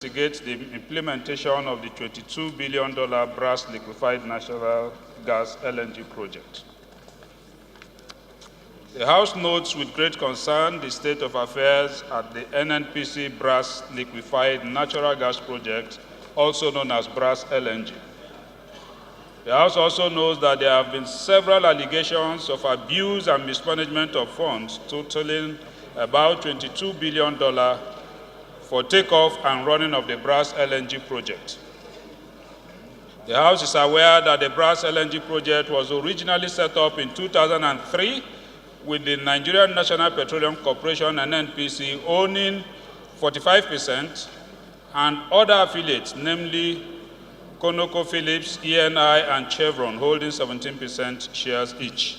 investigate the implementation of the $22 billion Brass Liquefied Natural Gas LNG project. The House notes with great concern the state of affairs at the NNPC Brass Liquefied Natural Gas project, also known as Brass LNG. The House also knows that there have been several allegations of abuse and mismanagement of funds totaling about $22 billion for takeoff and running of the Brass LNG project. The House is aware that the Brass LNG project was originally set up in 2003 with the Nigerian National Petroleum Corporation (NNPC) owning 45% and other affiliates, namely ConocoPhillips, ENI, and Chevron, holding 17% shares each.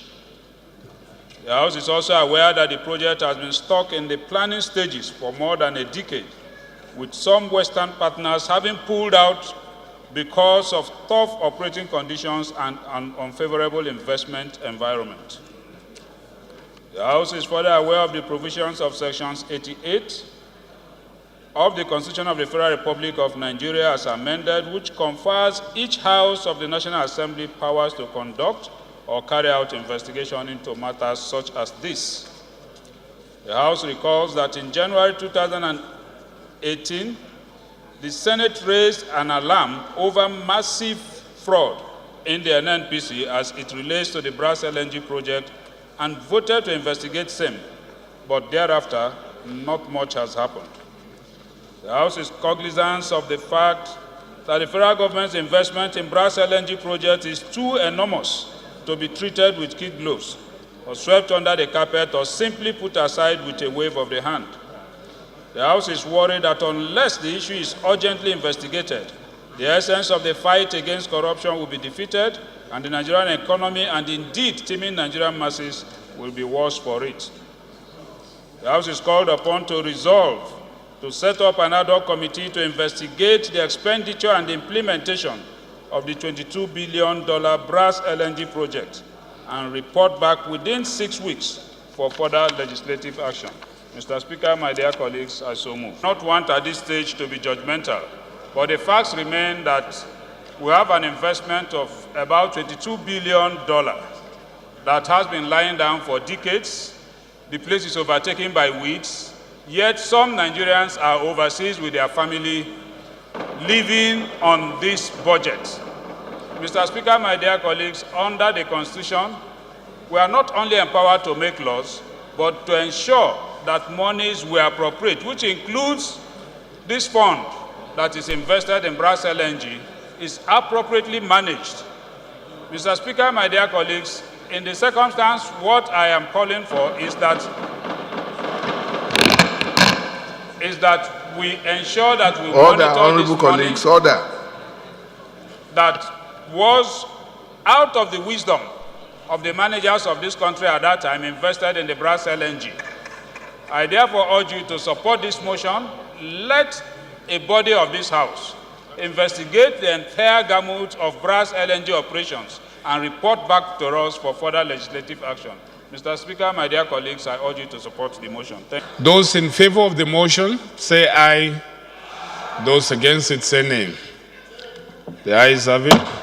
The House is also aware that the project has been stuck in the planning stages for more than a decade, with some Western partners having pulled out because of tough operating conditions and an unfavorable investment environment. The House is further aware of the provisions of Sections 88 of the Constitution of the Federal Republic of Nigeria as amended, which confers each House of the National Assembly powers to conduct or carry out investigation into matters such as this. The House recalls that in January 2018, the Senate raised an alarm over massive fraud in the NNPC as it relates to the Brass LNG project and voted to investigate same, but thereafter, not much has happened. The House is cognizant of the fact that the federal government's investment in Brass LNG project is too enormous to be treated with kid gloves, or swept under the carpet, or simply put aside with a wave of the hand. The House is worried that unless the issue is urgently investigated, the essence of the fight against corruption will be defeated, and the Nigerian economy, and indeed teeming Nigerian masses, will be worse for it. The House is called upon to resolve to set up an ad hoc committee to investigate the expenditure and the implementation of the $22 billion Brass LNG project and report back within 6 weeks for further legislative action. Mr. Speaker, my dear colleagues, I so move. I do not want at this stage to be judgmental, but the facts remain that we have an investment of about $22 billion that has been lying down for decades. The place is overtaken by weeds, yet some Nigerians are overseas with their family living on this budget. Mr. Speaker, my dear colleagues, under the Constitution, we are not only empowered to make laws, but to ensure that monies were appropriate, which includes this fund that is invested in Brass LNG, is appropriately managed. Mr. Speaker, my dear colleagues, in the circumstance, what I am calling for is that we ensure that we monitor this money that was out of the wisdom of the managers of this country at that time invested in the Brass LNG. I therefore urge you to support this motion. Let a body of this House investigate the entire gamut of Brass LNG operations and report back to us for further legislative action. Mr. Speaker, my dear colleagues, I urge you to support the motion. Thank you. Those in favor of the motion, say aye. Those against it, say nay. The ayes have it.